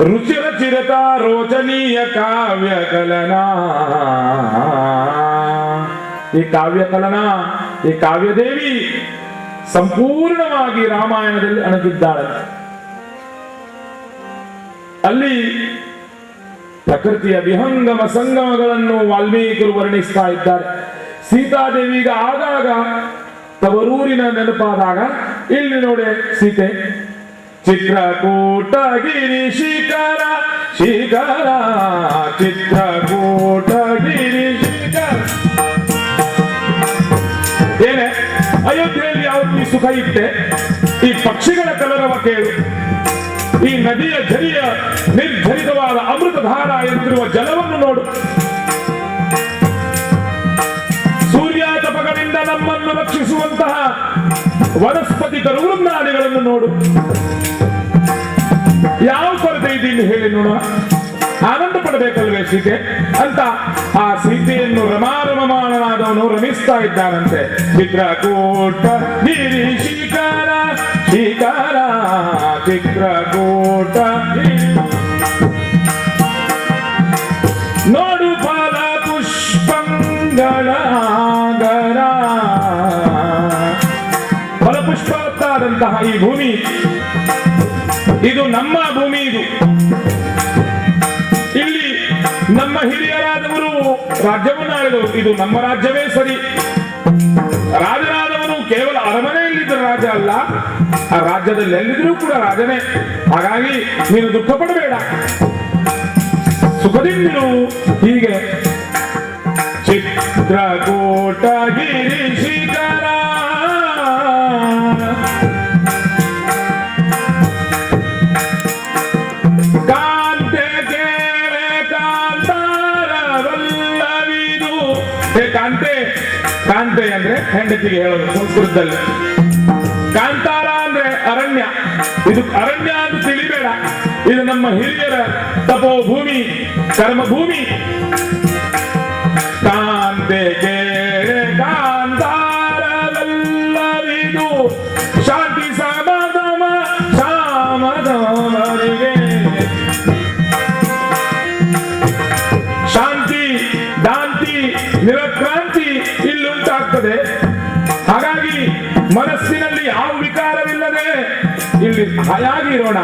ರುಚಿರ ಚಿರತಾ ರೋಚನೀಯ ಕಾವ್ಯ ಕಲನಾ. ಈ ಕಾವ್ಯಕಲನಾ, ಈ ಕಾವ್ಯದೇವಿ ಸಂಪೂರ್ಣವಾಗಿ ರಾಮಾಯಣದಲ್ಲಿ ಅಣಗಿದ್ದಾಳೆ. ಅಲ್ಲಿ ಪ್ರಕೃತಿಯ ವಿಹಂಗಮ ಸಂಗಮಗಳನ್ನು ವಾಲ್ಮೀಕಿಗಳು ವರ್ಣಿಸ್ತಾ ಇದ್ದಾರೆ. ಸೀತಾದೇವಿಗೆ ಆಗಾಗ ತವರೂರಿನ ನೆನಪಾದಾಗ ಇಲ್ಲಿ ನೋಡಿ ಸೀತೆ ಚಿತ್ರಕೂಟಗಿರಿ ಶಿಖರ ಶಿಖರ ಚಿತ್ರಕೂಟಗಿರಿ ಶಿಖರ. ಏನೇ ಅಯೋಧ್ಯೆಯಲ್ಲಿ ಯಾವತ್ತು ಸುಖ ಇತ್ತೆ, ಈ ಪಕ್ಷಿಗಳ ಕಲರವ ಕೇಳು, ಈ ನದಿಯ ಝರಿಯ ನಿರ್ಝರಿತವಾದ ಅಮೃತಧಾರ ಎಂದಿರುವ ಜಲವನ್ನು ನೋಡು, ಸೂರ್ಯಾತಪಗಳಿಂದ ನಮ್ಮನ್ನು ರಕ್ಷಿಸುವಂತಹ ವನಸ್ಪತಿ ಕರುವೃನ್ನಾದಿಗಳನ್ನು ನೋಡು. ಯಾವ ಕೊರತೆ ಇದೀನಿ ಹೇಳಿ ನೋಡುವ. ಆನಂದ ಪಡಬೇಕಲ್ವೇ ಸೀತೆ ಅಂತ ಆ ಸೀತೆಯನ್ನು ರಮಾರಮಮಾನನಾದವನು ರಮಿಸ್ತಾ ಇದ್ದಾನಂತೆ. ಚಿತ್ರಕೂಟ ಗಿರಿ ಶಿಖರ ಶಿಖರ ಚಿತ್ರಕೂಟ ನೋಡು ಫಲ ಪುಷ್ಪಂಗಳ ಆಗರ. ಫಲಪುಷ್ಪತ್ತಾದಂತಹ ಈ ಭೂಮಿ, ಇದು ನಮ್ಮ ಭೂಮಿ. ಇಲ್ಲಿ ನಮ್ಮ ಹಿರಿಯರಾದವರು ರಾಜ್ಯವನ್ನು ಆಳಿದವರು. ಇದು ನಮ್ಮ ರಾಜ್ಯವೇ ಸರಿ. ರಾಜನಾದವನು ಕೇವಲ ಅರಮನೆಯಲ್ಲಿದ್ದ ರಾಜ ಅಲ್ಲ, ಆ ರಾಜ್ಯದಲ್ಲಿ ಎಲ್ಲಿದ್ರೂ ಕೂಡ ರಾಜನೇ. ಹಾಗಾಗಿ ನೀನು ದುಃಖ ಪಡಬೇಡ, ಸುಖದಿಂದಿರು. ಹೀಗೆ ಚಿತ್ರಕೂಟ ಗಿರಿ ಶಿಖರ ಕಾಂತೆ ಕೇಳೆ ಕಾಂತಾರವಲ್ಲವಿದು. ಕಾಂತೆ, ಕಾಂತೆ ಅಂದ್ರೆ ಹೆಂಡತಿಗೆ ಹೇಳೋದು ಸಂಸ್ಕೃತದಲ್ಲಿ. ಕಾಂತಾರ ಅಂದ್ರೆ ಅರಣ್ಯ. ಇದು ಅರಣ್ಯ ಅಂತ ತಿಳಿಬೇಡ, ಇದು ನಮ್ಮ ಹಿರಿಯರ ತಪೋಭೂಮಿ, ಕರ್ಮಭೂಮಿ. ಕಾಂತೆ ಕೇಳೆ ಕಾಂತಾರವಲ್ಲವಿದು ಶಾಂತಿ ಸಮಾಧಾನ ಶಾಮದವರಿಗೆ. ಶಾಂತಿ, ಶಾಂತಿ, ನಿರಕ್ರಾಂತಿ ಇಲ್ಲುಂಟಾಗ್ತದೆ. ಹಾಗಾಗಿ ಮನಸ್ಸಿನಲ್ಲಿ ಯಾವ ವಿಕಾರವಿಲ್ಲದೆ ಇಲ್ಲಿ ಹಾಯಾಗಿ ಇರೋಣ.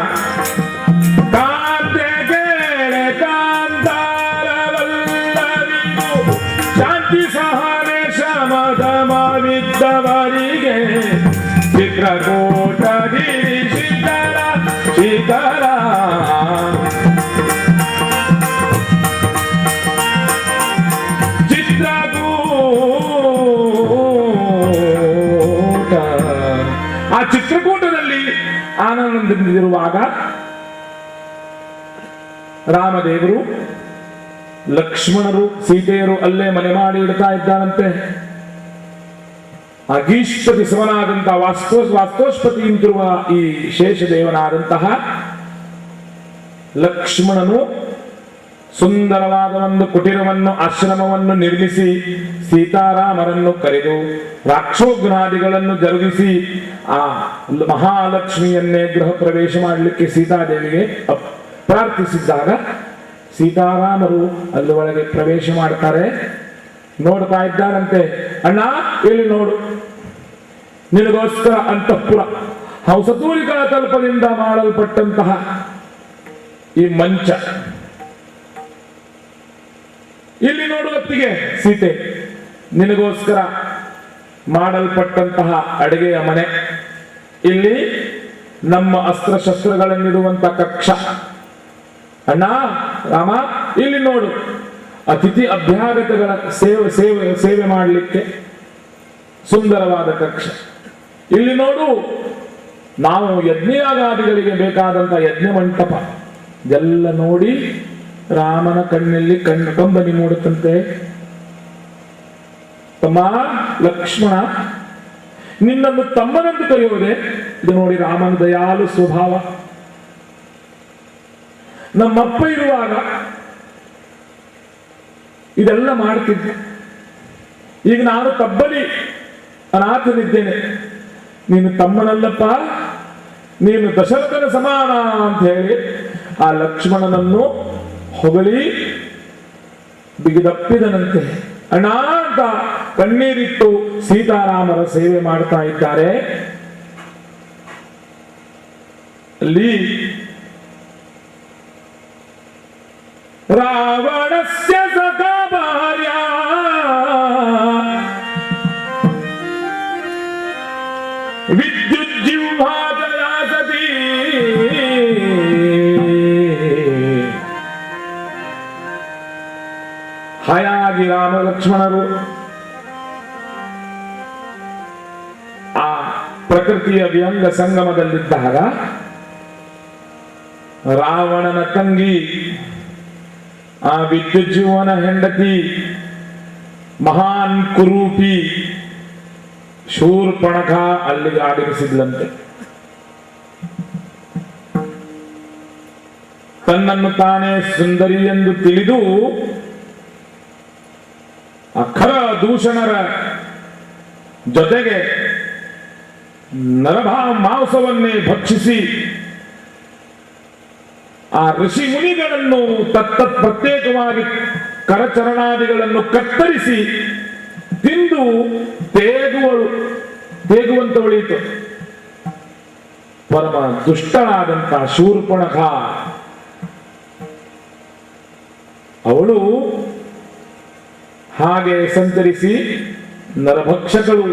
ಕಾಂತೆ ಕೇಳೆ ಕಾಂತಾರವಲ್ಲವಿದು ಶಾಂತಿ ಸಹನೆ ಶಮದಮವಿದ್ದವರಿಗೆ. ಚಿತ್ರಕೂಟ ಗಿರಿ ಶಿಖರ ಶಿಖರ ಚಿತ್ರಕೂಟ. ಆ ಚಿತ್ರಕೂಟದಲ್ಲಿ ಆನಂದದಿಂದಿರುವಾಗ ರಾಮದೇವರು, ಲಕ್ಷ್ಮಣರು, ಸೀತೆಯರು ಅಲ್ಲೇ ಮನೆ ಮಾಡಿ ಇಡ್ತಾ ಇದ್ದಾರಂತೆ. ಅಗೀಶ್ವತಿ ಸಮನಾದಂತಹ ವಾಸ್ತೋಷ್ಪತಿ ಅಂತಿರುವ ಈ ಶೇಷದೇವನಾದಂತಹ ಲಕ್ಷ್ಮಣನು ಸುಂದರವಾದ ಒಂದು ಕುಟೀರವನ್ನು, ಆಶ್ರಮವನ್ನು ನಿರ್ಮಿಸಿ ಸೀತಾರಾಮರನ್ನು ಕರೆದು ರಾಕ್ಷೋಘ್ನಾದಿಗಳನ್ನು ಜರುಗಿಸಿ ಆ ಮಹಾಲಕ್ಷ್ಮಿಯನ್ನೇ ಗೃಹ ಪ್ರವೇಶ ಮಾಡಲಿಕ್ಕೆ ಸೀತಾದೇವಿಗೆ ಪ್ರಾರ್ಥಿಸಿದ್ದಾಗ ಸೀತಾರಾಮರು ಅಲ್ಲಿ ಒಳಗೆ ಪ್ರವೇಶ ಮಾಡ್ತಾರೆ. ನೋಡ್ತಾ ಇದ್ದಾರಂತೆ. ಅಣ್ಣ ಇಲ್ಲಿ ನೋಡು, ನಿನಗೋಸ್ಕರ ಅಂತಃಪುರ ಹಂಸತೂಲಿಕಾ ತಲ್ಪದಿಂದ ಮಾಡಲ್ಪಟ್ಟಂತಹ ಈ ಮಂಚ. ಇಲ್ಲಿ ನೋಡುವತ್ತಿಗೆ ಸೀತೆ, ನಿನಗೋಸ್ಕರ ಮಾಡಲ್ಪಟ್ಟಂತಹ ಅಡುಗೆಯ ಮನೆ. ಇಲ್ಲಿ ನಮ್ಮ ಅಸ್ತ್ರಶಸ್ತ್ರಗಳನ್ನಿಡುವಂತ ಕಕ್ಷ. ಅಣ್ಣ ರಾಮ ಇಲ್ಲಿ ನೋಡು, ಅತಿಥಿ ಅಭ್ಯಾಗತಗಳ ಸೇವೆ ಮಾಡಲಿಕ್ಕೆ ಸುಂದರವಾದ ಕಕ್ಷ. ಇಲ್ಲಿ ನೋಡು, ನಾವು ಯಜ್ಞಯಾಗಾದಿಗಳಿಗೆ ಬೇಕಾದಂತ ಯಜ್ಞ ಮಂಟಪ. ಎಲ್ಲ ನೋಡಿ ರಾಮನ ಕಣ್ಣಲ್ಲಿ ಕಂಬನಿ ಮೂಡುತ್ತಂತೆ. ತಮ್ಮ ಲಕ್ಷ್ಮಣ, ನಿನ್ನನ್ನು ತಮ್ಮನಂದು ಕರೆಯುವುದೇ? ಇದು ನೋಡಿ ರಾಮನ ದಯಾಲು ಸ್ವಭಾವ. ನಮ್ಮಪ್ಪ ಇರುವಾಗ ಇದೆಲ್ಲ ಮಾಡ್ತಿದ್ದೆ. ಈಗ ನಾನು ತಬ್ಬಲಿ ಅನಾಥನಿದ್ದೇನೆ, ನೀನು ತಮ್ಮನಲ್ಲಪ್ಪ, ನೀನು ದಶರಥನ ಸಮಾನ ಅಂತ ಹೇಳಿ ಆ ಲಕ್ಷ್ಮಣನನ್ನು ಹೊಗಳಿ ಬಿಗಿದಪ್ಪಿದನಂತೆ. ಅಣ್ಣ ಅಂತ ಕಣ್ಣೀರಿಟ್ಟು ಸೀತಾರಾಮರ ಸೇವೆ ಮಾಡ್ತಾ ಇದ್ದಾರೆ. ಅಲ್ಲಿ ರಾವಣಸ್ಯ ಸಖಾ ಭಾರ್ಯ ವಿದ್ಯುಜ್ಜಿಹ್ವಾದಯಾ ಸತಿ ಹಾಯಾಗಿ ರಾಮ ಲಕ್ಷ್ಮಣರು ಆ ಪ್ರಕೃತಿಯ ವ್ಯಂಗ ಸಂಗಮದಲ್ಲಿದ್ದಾಗ ರಾವಣನ ತಂಗಿ ಆ ವಿದ್ಯುಜ್ಜೀವನ ಹೆಂಡತಿ ಮಹಾನ್ ಕುರೂಪಿ ಶೂರ್ಪಣಖ ಅಲ್ಲಿಗೆ ಆಗಮಿಸಿದ್ಲಂತೆ. ತನ್ನನ್ನು ತಾನೇ ಸುಂದರಿ ಎಂದು ತಿಳಿದು ಅಖರ ದೂಷಣರ ಜೊತೆಗೆ ಮಾಂಸವನ್ನೇ ಭಕ್ಷಿಸಿ ಆ ಋಷಿ ಮುನಿಗಳನ್ನು ತತ್ತತ್ ಪ್ರತ್ಯೇಕವಾಗಿ ಕರಚರಣಾದಿಗಳನ್ನು ಕತ್ತರಿಸಿ ತಿಂದು ತೇಗುವಂತವಳಿತು. ಪರಮ ದುಷ್ಟಳಾದಂತ ಶೂರ್ಪಣಖ ಅವಳು ಹಾಗೆ ಸಂಚರಿಸಿ ನರಭಕ್ಷಕಳು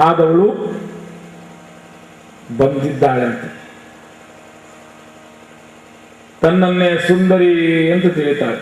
ಆದವಳು ಬಂದಿದ್ದಾಳಂತೆ. ತನ್ನನ್ನೇ ಸುಂದರಿ ಅಂತ ತಿಳಿತಾಳೆ.